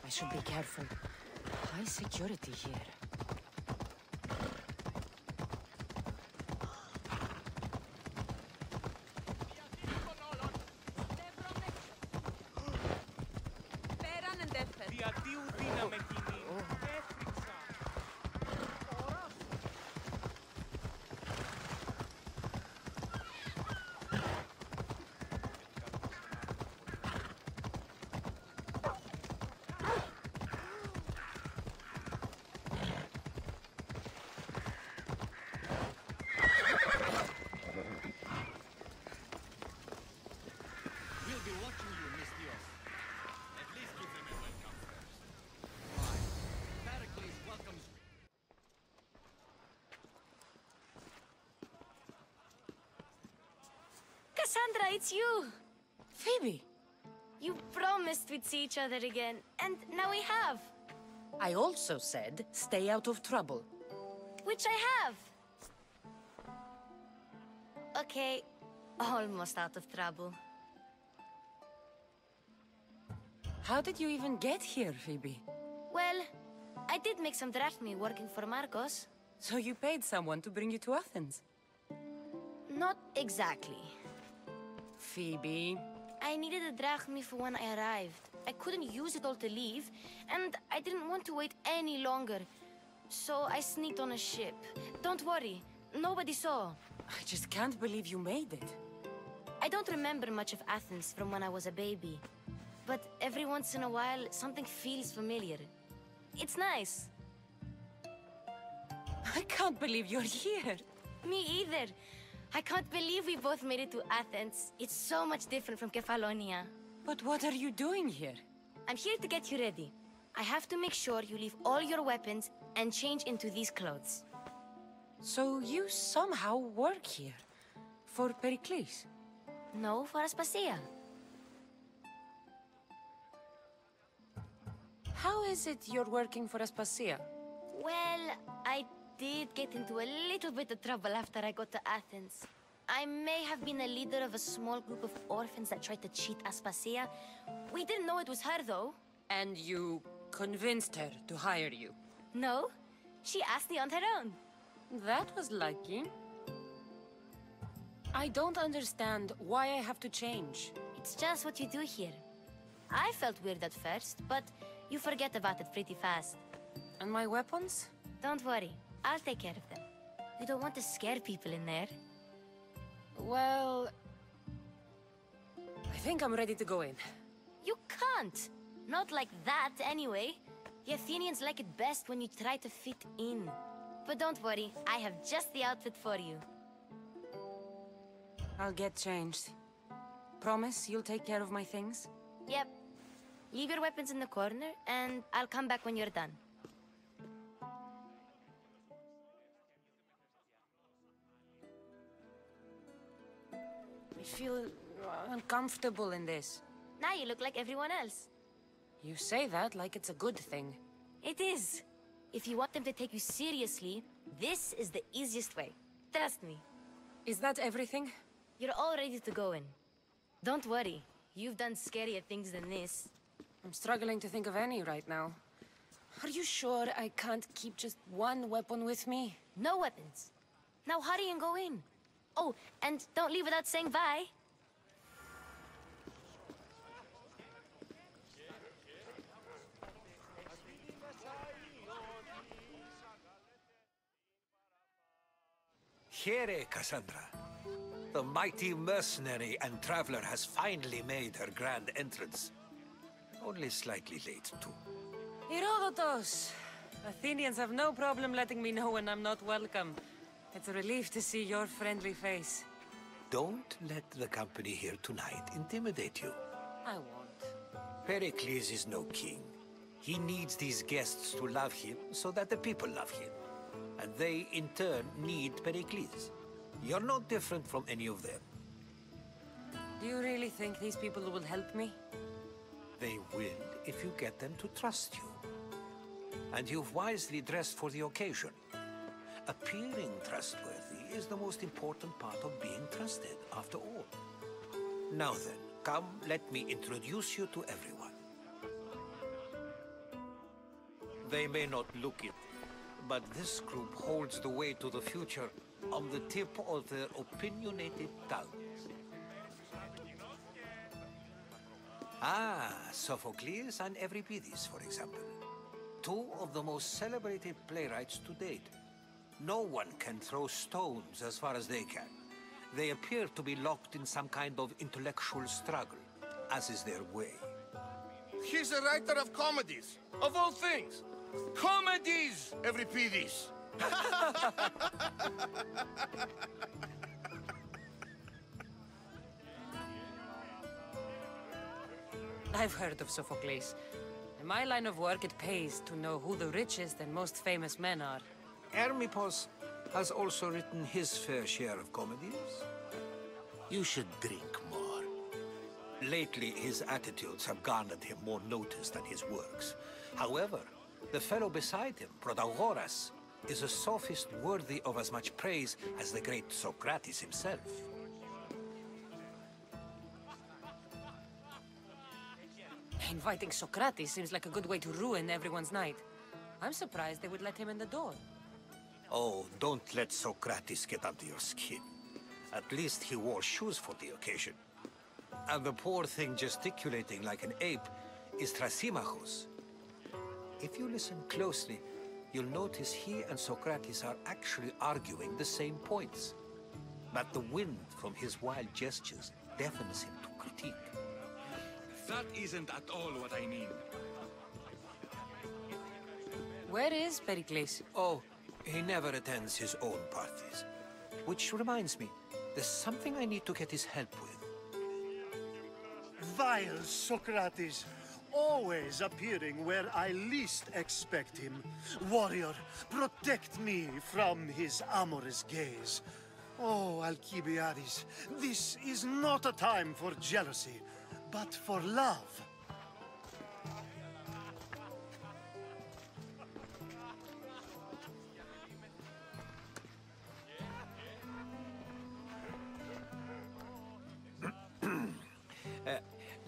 I should be careful. High security here. Cassandra, it's you! Phoebe! You promised we'd see each other again, and now we have. I also said, stay out of trouble. Which I have. Okay, almost out of trouble. How did you even get here, Phoebe? Well, I did make some drachmi working for Marcos. So you paid someone to bring you to Athens? Not exactly. Phoebe... I needed a drachmi for when I arrived. I couldn't use it all to leave, and I didn't want to wait any longer. So I sneaked on a ship. Don't worry, nobody saw. I just can't believe you made it. I don't remember much of Athens from when I was a baby. But every once in a while, something feels familiar. It's nice. I can't believe you're here. Me either. I can't believe we both made it to Athens. It's so much different from Kefalonia. But what are you doing here? I'm here to get you ready. I have to make sure you leave all your weapons and change into these clothes. So you somehow work here? For Perikles? No, for Aspasia. How is it you're working for Aspasia? Well, I did get into a little bit of trouble after I got to Athens. I may have been a leader of a small group of orphans that tried to cheat Aspasia. We didn't know it was her, though. And you convinced her to hire you? No, she asked me on her own. That was lucky. I don't understand why I have to change. It's just what you do here. I felt weird at first, but you forget about it pretty fast. And my weapons? Don't worry, I'll take care of them. You don't want to scare people in there. Well... I think I'm ready to go in. You can't! Not like that, anyway. The Athenians like it best when you try to fit in. But don't worry, I have just the outfit for you. I'll get changed. Promise you'll take care of my things? Yep. Leave your weapons in the corner, and I'll come back when you're done. I feel uncomfortable in this. Now you look like everyone else. You say that like it's a good thing. It is. If you want them to take you seriously, this is the easiest way. Trust me. Is that everything? You're all ready to go in. Don't worry. You've done scarier things than this. I'm struggling to think of any right now. Are you sure I can't keep just one weapon with me? No weapons. Now hurry and go in. Oh, and don't leave without saying bye. Here, Cassandra. The mighty mercenary and traveler has finally made her grand entrance. Only slightly late, too. Herodotus! Athenians have no problem letting me know when I'm not welcome. It's a relief to see your friendly face. Don't let the company here tonight intimidate you. I won't. Perikles is no king. He needs these guests to love him so that the people love him. And they, in turn, need Perikles. You're no different from any of them. Do you really think these people will help me? They will if you get them to trust you. And you've wisely dressed for the occasion. Appearing trustworthy is the most important part of being trusted, after all. Now then, come, let me introduce you to everyone. They may not look it, but this group holds the way to the future on the tip of their opinionated tongues. Ah, Sophocles and Euripides, for example. Two of the most celebrated playwrights to date. No one can throw stones as far as they can. They appear to be locked in some kind of intellectual struggle, as is their way. He's a writer of comedies, of all things. Comedies, Euripides. I've heard of Sophocles. In my line of work, it pays to know who the richest and most famous men are. Hermippos has also written his fair share of comedies. You should drink more. Lately, his attitudes have garnered him more notice than his works. However, the fellow beside him, Protagoras, is a sophist worthy of as much praise as the great Socrates himself. Inviting Socrates seems like a good way to ruin everyone's night. I'm surprised they would let him in the door. Oh, don't let Socrates get under your skin. At least he wore shoes for the occasion. And the poor thing gesticulating like an ape is Thrasymachos. If you listen closely, you'll notice he and Socrates are actually arguing the same points. But the wind from his wild gestures deafens him to critique. That isn't at all what I mean. Where is Perikles? Oh, he never attends his own parties. Which reminds me, there's something I need to get his help with. Vile Socrates, always appearing where I least expect him. Warrior, protect me from his amorous gaze. Oh, Alcibiades, this is not a time for jealousy, but for love.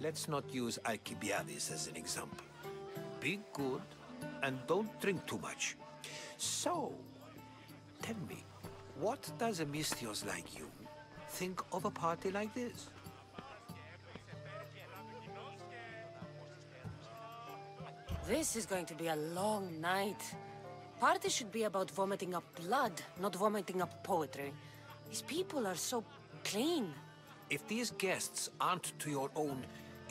Let's not use Alcibiades as an example. Be good and don't drink too much. So, tell me, what does a Mystios like you think of a party like this? This is going to be a long night. Party should be about vomiting up blood, not vomiting up poetry. These people are so clean. If these guests aren't to your own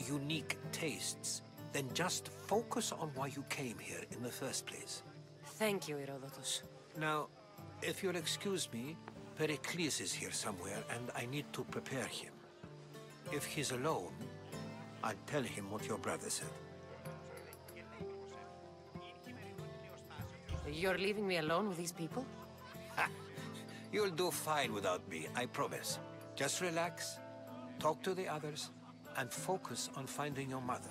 unique tastes, then just focus on why you came here in the first place. Thank you, Herodotus. Now, if you'll excuse me, Perikles is here somewhere, and I need to prepare him. If he's alone, I'll tell him what your brother said. You're leaving me alone with these people? You'll do fine without me, I promise. Just relax, talk to the others, and focus on finding your mother.